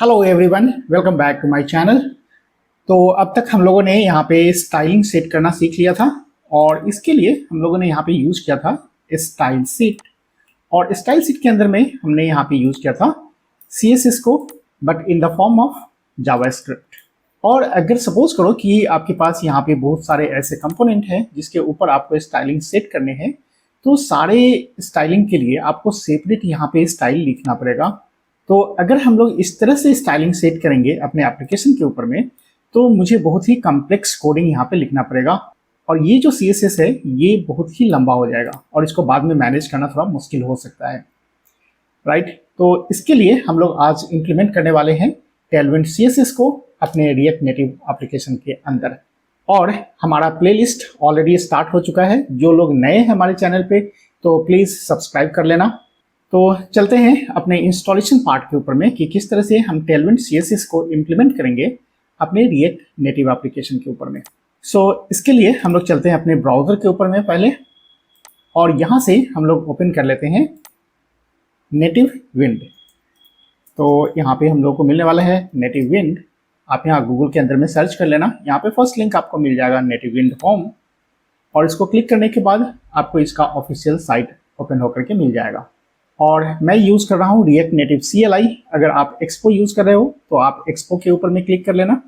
Hello everyone, welcome back to my channel. तो अब तक हम लोगों ने यहाँ पे स्टाइलिंग सेट करना सीख लिया था और इसके लिए हम लोगों ने यहाँ पे यूज़ किया था स्टाइल सीट। और स्टाइल सीट के अंदर में हमने यहाँ पे यूज़ किया था CSS को, but in the form of JavaScript. और अगर सपोज करो कि आपके पास यहाँ पे बहुत सारे ऐसे कंपोनेंट हैं जिसके ऊपर आपको स्टाइलिंग सेट करने हैं, तो सारे स्टाइलिंग के लिए आपको सेपरेट यहाँ पे स्टाइल लिखना पड़ेगा। तो अगर हम लोग इस तरह से स्टाइलिंग सेट करेंगे अपने एप्लीकेशन के ऊपर में, तो मुझे बहुत ही कॉम्प्लेक्स कोडिंग यहाँ पे लिखना पड़ेगा और ये जो CSS है ये बहुत ही लंबा हो जाएगा और इसको बाद में मैनेज करना थोड़ा मुश्किल हो सकता है, राइट। तो इसके लिए हम लोग आज इम्प्लीमेंट करने वाले हैं टेलविंड CSS को अपने रिएक्ट नेटिव एप्लीकेशन के अंदर। और हमारा प्लेलिस्ट ऑलरेडी स्टार्ट हो चुका है। जो लोग नए हैं हमारे चैनल पे तो प्लीज़ सब्सक्राइब कर लेना। तो चलते हैं अपने इंस्टॉलेशन पार्ट के ऊपर में कि किस तरह से हम टेलविंड CSS को इम्प्लीमेंट करेंगे अपने रिएक्ट नेटिव एप्लीकेशन के ऊपर में। इसके लिए हम लोग चलते हैं अपने ब्राउज़र के ऊपर में पहले, और यहाँ से हम लोग ओपन कर लेते हैं नेटिव विंड। तो यहाँ पे हम लोग को मिलने वाला है नेटिव विंड। आप यहाँ गूगल के अंदर में सर्च कर लेना, यहाँ पे फर्स्ट लिंक आपको मिल जाएगा नेटिव विंड होम, और इसको क्लिक करने के बाद आपको इसका ऑफिशियल साइट ओपन होकर के मिल जाएगा। और मैं यूज़ कर रहा हूँ रिएक्ट नेटिव CLI। अगर आप एक्सपो यूज़ कर रहे हो तो आप एक्सपो के ऊपर में क्लिक कर लेना।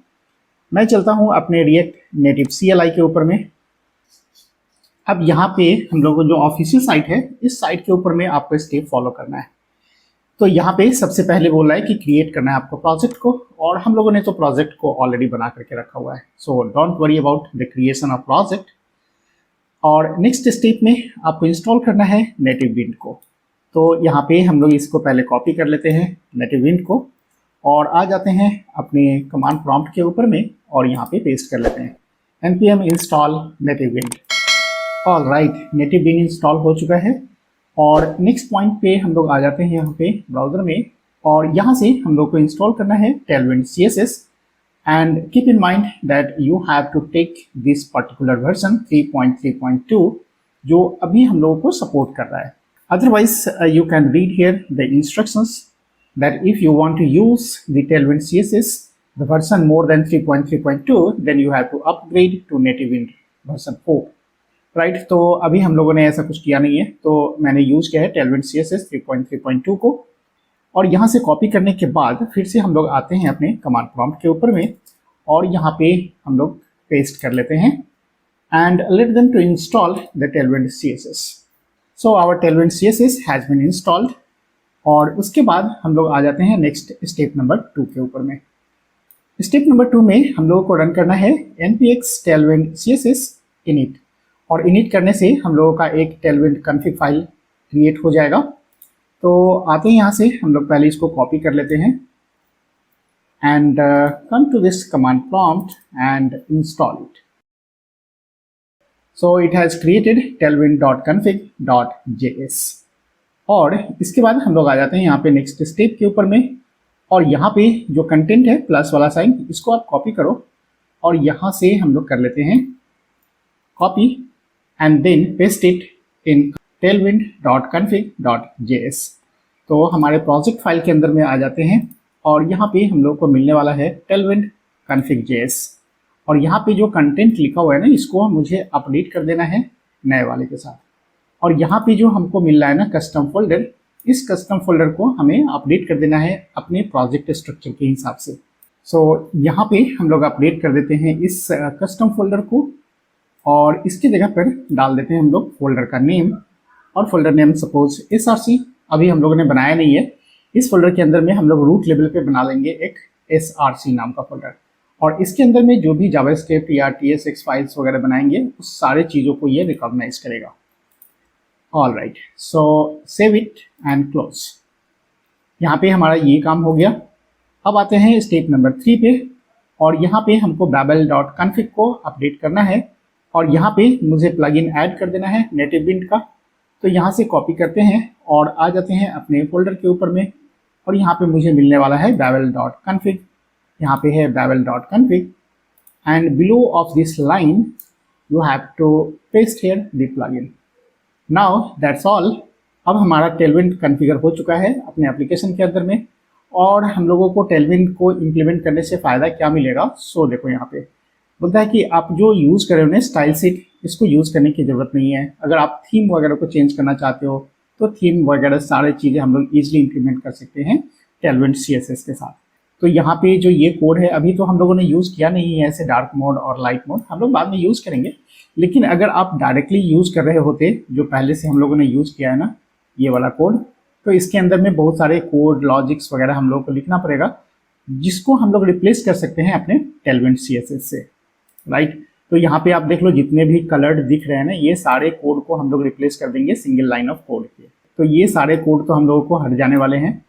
मैं चलता हूँ अपने रिएक्ट नेटिव CLI के ऊपर में। अब यहाँ पे हम लोगों को जो ऑफिशियल साइट है, इस साइट के ऊपर में आपको स्टेप फॉलो करना है। तो यहाँ पे सबसे पहले बोल रहा है कि क्रिएट करना है आपको प्रोजेक्ट को, और हम लोगों ने तो प्रोजेक्ट को ऑलरेडी बना करके रखा हुआ है। So don't worry about the creation of project. और नेक्स्ट स्टेप में आपको इंस्टॉल करना है नेटिव विंड को। तो यहाँ पे हम लोग इसको पहले कॉपी कर लेते हैं नेटिव विंड को, और आ जाते हैं अपने कमांड प्रॉम्प्ट के ऊपर में और यहाँ पे पेस्ट कर लेते हैं npm install native wind. All right, native wind install हो चुका है। और नेक्स्ट पॉइंट पे हम लोग आ जाते हैं यहाँ पे ब्राउज़र में, और यहाँ से हम लोग को इंस्टॉल करना है Tailwind CSS। And keep in mind that you have to take this particular version 3.3.2 जो अभी हम लोगों को सपोर्ट कर रहा है। Otherwise, you can read here the instructions that if you want to use the Tailwind CSS, the version more than 3.3.2, then you have to upgrade to Native Wind version 4. Right? तो अभी हम लोगों ने ऐसा कुछ किया नहीं है, तो मैंने यूज़ किया है Tailwind CSS 3.3.2 को। और यहाँ से कॉपी करने के बाद फिर से हम लोग आते हैं अपने कमांड प्रॉम्प्ट के ऊपर में, और यहाँ पे हम लोग पेस्ट कर लेते हैं and let them to install the Tailwind CSS. So our Tailwind CSS has been installed। और उसके बाद हम लोग आ जाते हैं नेक्स्ट स्टेप नंबर 2 के ऊपर में। स्टेप नंबर 2 में हम लोगों को रन करना है npx tailwind css init, और इनिट करने से हम लोगों का एक tailwind config फाइल क्रिएट हो जाएगा। तो आते हैं यहाँ से हम लोग पहले इसको कॉपी कर लेते हैं and come to this command prompt and install it. So it has created tailwind.config.js। और इसके बाद हम लोग आ जाते हैं यहाँ पे नेक्स्ट स्टेप के ऊपर में, और यहाँ पे जो कंटेंट है प्लस वाला साइन, इसको आप कॉपी करो और यहाँ से हम लोग कर लेते हैं copy and then paste it in tailwind.config.js। तो हमारे प्रोजेक्ट फाइल के अंदर में आ जाते हैं, और यहाँ पे हम लोग को मिलने वाला है tailwind config.js। और यहाँ पे जो कंटेंट लिखा हुआ है ना, इसको मुझे अपडेट कर देना है नए वाले के साथ। और यहाँ पे जो हमको मिल रहा है ना कस्टम फोल्डर, इस कस्टम फोल्डर को हमें अपडेट कर देना है अपने प्रोजेक्ट स्ट्रक्चर के हिसाब से। यहाँ पे हम लोग अपडेट कर देते हैं इस कस्टम फोल्डर को, और इसकी जगह पर डाल देते हैं हम लोग फोल्डर का नेम, और फोल्डर नेम सपोज SRC अभी हम लोगों ने बनाया नहीं है। इस फोल्डर के अंदर में हम लोग रूट लेवल पे बना लेंगे एक SRC नाम का फोल्डर, और इसके अंदर में जो भी जावास्क्रिप्ट या TSX फाइल्स वगैरह बनाएंगे उस सारे चीज़ों को ये रिकॉग्नाइज करेगा। All right, so save it and close. यहाँ पे हमारा ये काम हो गया। अब आते हैं स्टेप नंबर 3 पे, और यहाँ पे हमको babel.config को अपडेट करना है, और यहाँ पे मुझे प्लगइन ऐड कर देना है नेटिव विंड का। तो यहाँ से कॉपी करते हैं और आ जाते हैं अपने फोल्डर के ऊपर में, और यहाँ पे मुझे मिलने वाला है babel.config। यहाँ पे है babel.config and below of this line you have to paste here the plugin। Now that's all। अब हमारा Tailwind कॉन्फ़िगर हो चुका है अपने एप्लीकेशन के अंदर में, और हम लोगों को टेलविन को इम्प्लीमेंट करने से फ़ायदा क्या मिलेगा। सो देखो यहाँ पे बोलता है कि आप जो यूज़ कर रहे हो ना स्टाइल सीट, इसको यूज़ करने की ज़रूरत नहीं है। अगर आप थीम वगैरह को चेंज करना चाहते हो तो थीम वगैरह सारी चीज़ें हम लोग ईजिली इम्प्लीमेंट कर सकते हैं टेलविन CSS के साथ। तो यहाँ पे जो ये कोड है अभी तो हम लोगों ने यूज़ किया नहीं है, ऐसे डार्क मोड और लाइट मोड हम लोग बाद में यूज़ करेंगे। लेकिन अगर आप डायरेक्टली यूज़ कर रहे होते जो पहले से हम लोगों ने यूज़ किया है ना ये वाला कोड, तो इसके अंदर में बहुत सारे कोड लॉजिक्स वगैरह हम लोग को लिखना पड़ेगा, जिसको हम लोग रिप्लेस कर सकते हैं अपने टेलविन CSS से, राइट। तो यहाँ पे आप देख लो जितने भी कलर्ड दिख रहे हैं ना ये सारे कोड को हम लोग रिप्लेस कर देंगे सिंगल लाइन ऑफ कोड के। तो ये सारे कोड तो हम लोगों को हट जाने वाले हैं।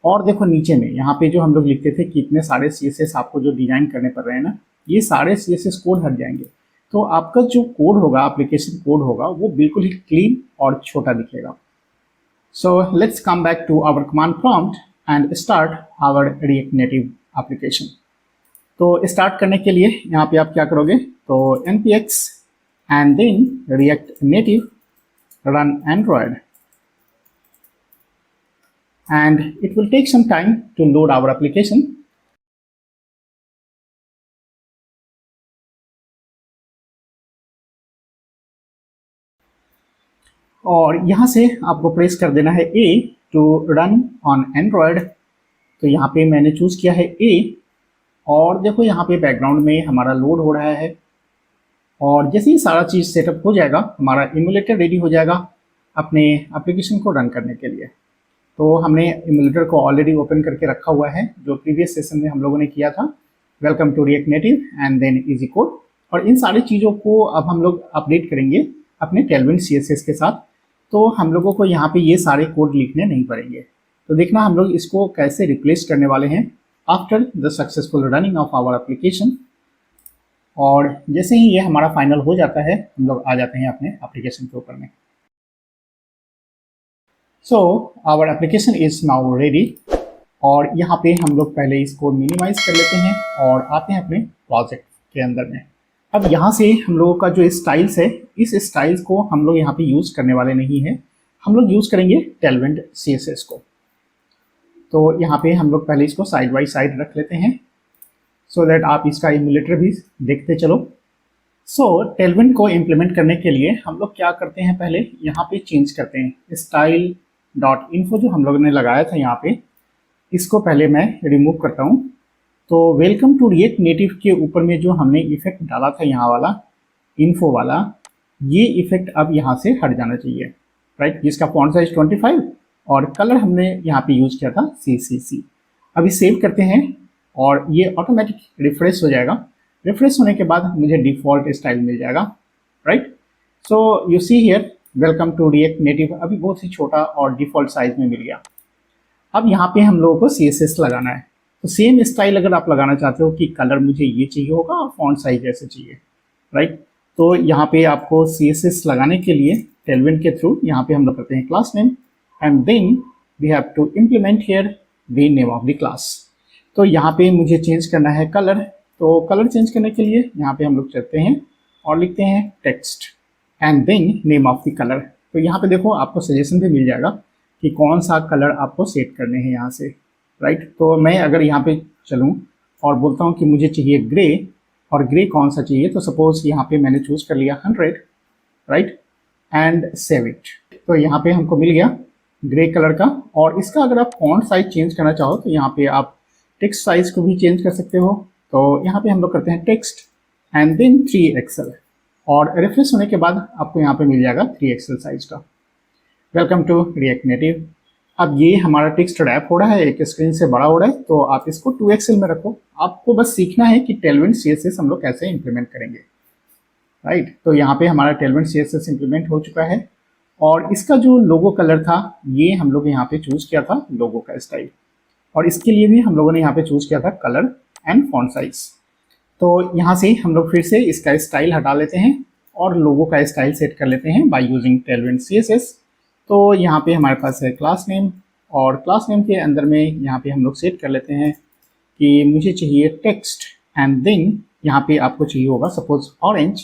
और देखो नीचे में यहाँ पे जो हम लोग लिखते थे कि इतने सारे CSS आपको जो डिजाइन करने पड़ रहे हैं ना, ये सारे CSS कोड हट जाएंगे। तो आपका जो कोड होगा, एप्लीकेशन कोड होगा, वो बिल्कुल ही क्लीन और छोटा दिखेगा। So let's come back to our command prompt and start our React Native application. तो स्टार्ट करने के लिए यहाँ पे आप क्या करोगे, तो npx and then React Native run Android, and it will take some time to load our application. और यहाँ से आपको प्रेस कर देना है A to run on Android। तो यहाँ पे मैंने चूज किया है A, और देखो यहाँ पे बैकग्राउंड में हमारा लोड हो रहा है। और जैसे ही सारा चीज़ सेटअप हो जाएगा हमारा इमुलेटर रेडी हो जाएगा अपने एप्लीकेशन को रन करने के लिए। तो हमने इमुलेटर को ऑलरेडी ओपन करके रखा हुआ है, जो प्रीवियस सेशन में हम लोगों ने किया था, welcome to React Native and then easy code. और इन सारी चीज़ों को अब हम लोग अपडेट करेंगे अपने टेलविन CSS के साथ। तो हम लोगों को यहाँ पे ये सारे कोड लिखने नहीं पड़ेंगे। तो देखना हम लोग इसको कैसे रिप्लेस करने वाले हैं after the successful running of our application. और जैसे ही ये हमारा फाइनल हो जाता है हम लोग आ जाते हैं अपने एप्लीकेशन के ऊपर में। So our application is now ready. और यहाँ पे हम लोग पहले इसको मिनिमाइज कर लेते हैं और आते हैं अपने प्रोजेक्ट के अंदर में। अब यहाँ से हम लोगों का जो स्टाइल्स है, इस स्टाइल्स को हम लोग यहाँ पे यूज़ करने वाले नहीं हैं, हम लोग यूज़ करेंगे टेलविन CSS को। तो यहाँ पे हम लोग पहले इसको साइड बाई साइड रख लेते हैं सो दैट आप इसका इमुलेटर भी देखते चलो। सो टेलविन को इम्प्लीमेंट करने के लिए हम लोग क्या करते हैं, पहले यहाँ पे चेंज करते हैं style.info जो हम लोगों ने लगाया था यहाँ पे, इसको पहले मैं रिमूव करता हूँ। तो वेलकम टू रिएक्ट नेटिव के ऊपर में जो हमने इफेक्ट डाला था यहाँ वाला इन्फो वाला, ये इफेक्ट अब यहाँ से हट जाना चाहिए, राइट। जिसका फॉन्ट साइज 25 और कलर हमने यहाँ पे यूज किया था CCC। अभी सेव करते हैं और ये ऑटोमेटिक रिफ्रेश हो जाएगा। रिफ्रेश होने के बाद मुझे डिफ़ॉल्ट स्टाइल मिल जाएगा, right. So you see here welcome to React Native अभी बहुत ही छोटा और डिफ़ॉल्ट साइज में मिल गया। अब यहाँ पे हम लोगों को CSS लगाना है। तो सेम स्टाइल अगर आप लगाना चाहते हो कि कलर मुझे ये चाहिए होगा और फॉन्ट साइज ऐसे चाहिए, राइट। तो यहाँ पे आपको CSS लगाने के लिए टेलविन के थ्रू यहाँ पे हम लोग करते हैं class name and then we have to implement here the name of the class. तो यहाँ पे मुझे चेंज करना है कलर। तो कलर चेंज करने के लिए यहाँ पे हम लोग चलते हैं और लिखते हैं text and then name of the colour. तो यहाँ पे देखो आपको सजेशन भी मिल जाएगा कि कौन सा कलर आपको सेट करने हैं यहाँ से, राइट। तो मैं अगर यहाँ पे चलूँ और बोलता हूँ कि मुझे चाहिए ग्रे, और ग्रे कौन सा चाहिए, तो सपोज यहाँ पे मैंने चूज कर लिया 100, राइट, एंड सेव इट। तो यहाँ पे हमको मिल गया ग्रे कलर का। और इसका अगर आप फॉन्ट साइज चेंज करना चाहो तो यहाँ पे आप टेक्स्ट साइज को भी चेंज कर सकते हो। तो यहाँ पे हम लोग करते हैं टेक्स्ट एंड देन 3XL, और रिफ्रेश होने के बाद आपको यहाँ पे मिल जाएगा 3XL साइज का। Welcome to React Native. अब ये हमारा टेक्स्ट रैप हो रहा है, एक स्क्रीन से बड़ा हो रहा है, तो आप इसको 2XL में रखो। आपको बस सीखना है कि टेलविन CSS हम लोग कैसे इंप्लीमेंट करेंगे, राइट। तो यहाँ पे हमारा टेलविन CSS इंप्लीमेंट हो चुका है। और इसका जो लोगो कलर था ये हम लोग यहाँ पे चूज किया था लोगो का स्टाइल, और इसके लिए भी हम लोगों ने यहाँ पे चूज किया था कलर एंड फॉन्ट साइज। तो यहाँ से हम लोग फिर से इसका स्टाइल हटा लेते हैं और लोगो का स्टाइल सेट कर लेते हैं बाय यूजिंग टेलविन CSS। तो यहाँ पे हमारे पास है क्लास नेम, और क्लास नेम के अंदर में यहाँ पे हम लोग सेट कर लेते हैं कि मुझे चाहिए टेक्स्ट एंड देन यहाँ पे आपको चाहिए होगा सपोज ऑरेंज,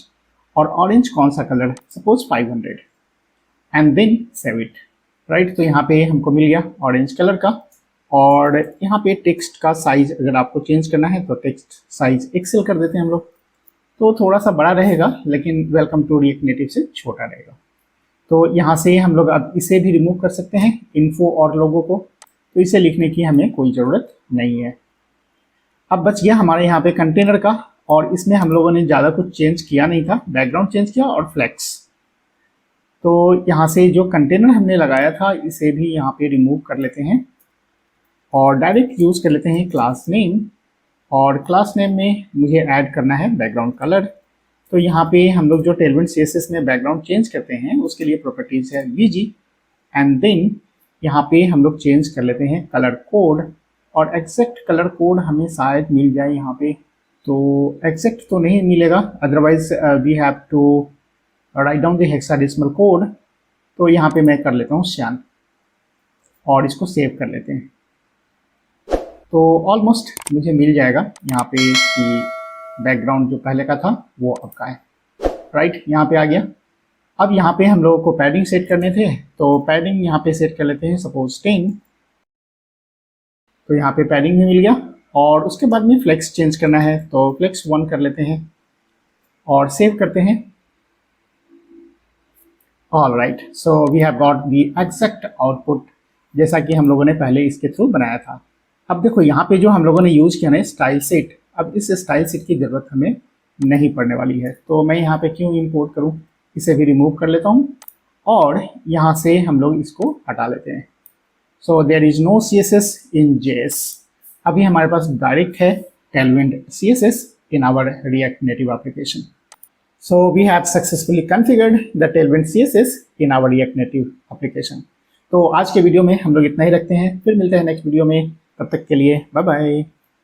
और ऑरेंज कौन सा colour, suppose 500, and then save it, right. तो यहाँ पे हमको मिल गया ऑरेंज कलर का। और यहाँ पे टेक्स्ट का साइज अगर आपको चेंज करना है तो टेक्स्ट साइज एक्सेल कर देते हैं हम लोग, तो थोड़ा सा बड़ा रहेगा लेकिन वेलकम टू रिएक्ट नेटिव से छोटा रहेगा। तो यहाँ से हम लोग अब इसे भी रिमूव कर सकते हैं, इन्फो और लोगों को, तो इसे लिखने की हमें कोई ज़रूरत नहीं है। अब बच गया हमारे यहाँ पे कंटेनर का, और इसमें हम लोगों ने ज़्यादा कुछ चेंज किया नहीं था, बैकग्राउंड चेंज किया और फ्लेक्स। तो यहाँ से जो कंटेनर हमने लगाया था इसे भी यहाँ पे रिमूव कर लेते हैं और डायरेक्ट यूज़ कर लेते हैं क्लास नेम, और क्लास नेम में मुझे ऐड करना है बैकग्राउंड कलर। तो यहाँ पे हम लोग जो टेलविंड CSS में बैकग्राउंड चेंज करते हैं उसके लिए प्रॉपर्टीज़ है BG, एंड देन यहाँ पे हम लोग चेंज कर लेते हैं कलर कोड, और एग्जैक्ट कलर कोड हमें शायद मिल जाए यहाँ पे, तो एग्जैक्ट तो नहीं मिलेगा, otherwise we have to write down the hexadecimal code. तो यहाँ पे मैं कर लेता हूँ श्यान और इसको सेव कर लेते हैं। तो ऑलमोस्ट मुझे मिल जाएगा यहाँ पे कि बैकग्राउंड जो पहले का था वो अब का है, राइट, यहाँ पे आ गया। अब यहाँ पे हम लोगों को पैडिंग सेट करने थे, तो पैडिंग यहाँ पे सेट कर लेते हैं सपोज 10। तो यहाँ पे पैडिंग भी मिल गया, और उसके बाद में फ्लेक्स चेंज करना है तो फ्लेक्स 1 कर लेते हैं और सेव करते हैं। All right, so we have got the exact output जैसा कि हम लोगों ने पहले इसके थ्रू बनाया था। अब देखो यहाँ पे जो हम लोगों ने यूज़ किया ना स्टाइल सेट, अब इस स्टाइल सेट की ज़रूरत हमें नहीं पड़ने वाली है, तो मैं यहाँ पे क्यों इंपोर्ट करूँ, इसे भी रिमूव कर लेता हूँ और यहाँ से हम लोग इसको हटा लेते हैं। So there is no CSS in JS। अभी हमारे पास डायरेक्ट है Tailwind CSS in our React Native application. So we have successfully configured the Tailwind CSS in our React Native application. तो आज के वीडियो में हम लोग इतना ही रखते हैं, फिर मिलते हैं नेक्स्ट वीडियो में, तब तक के लिए बाय बाय।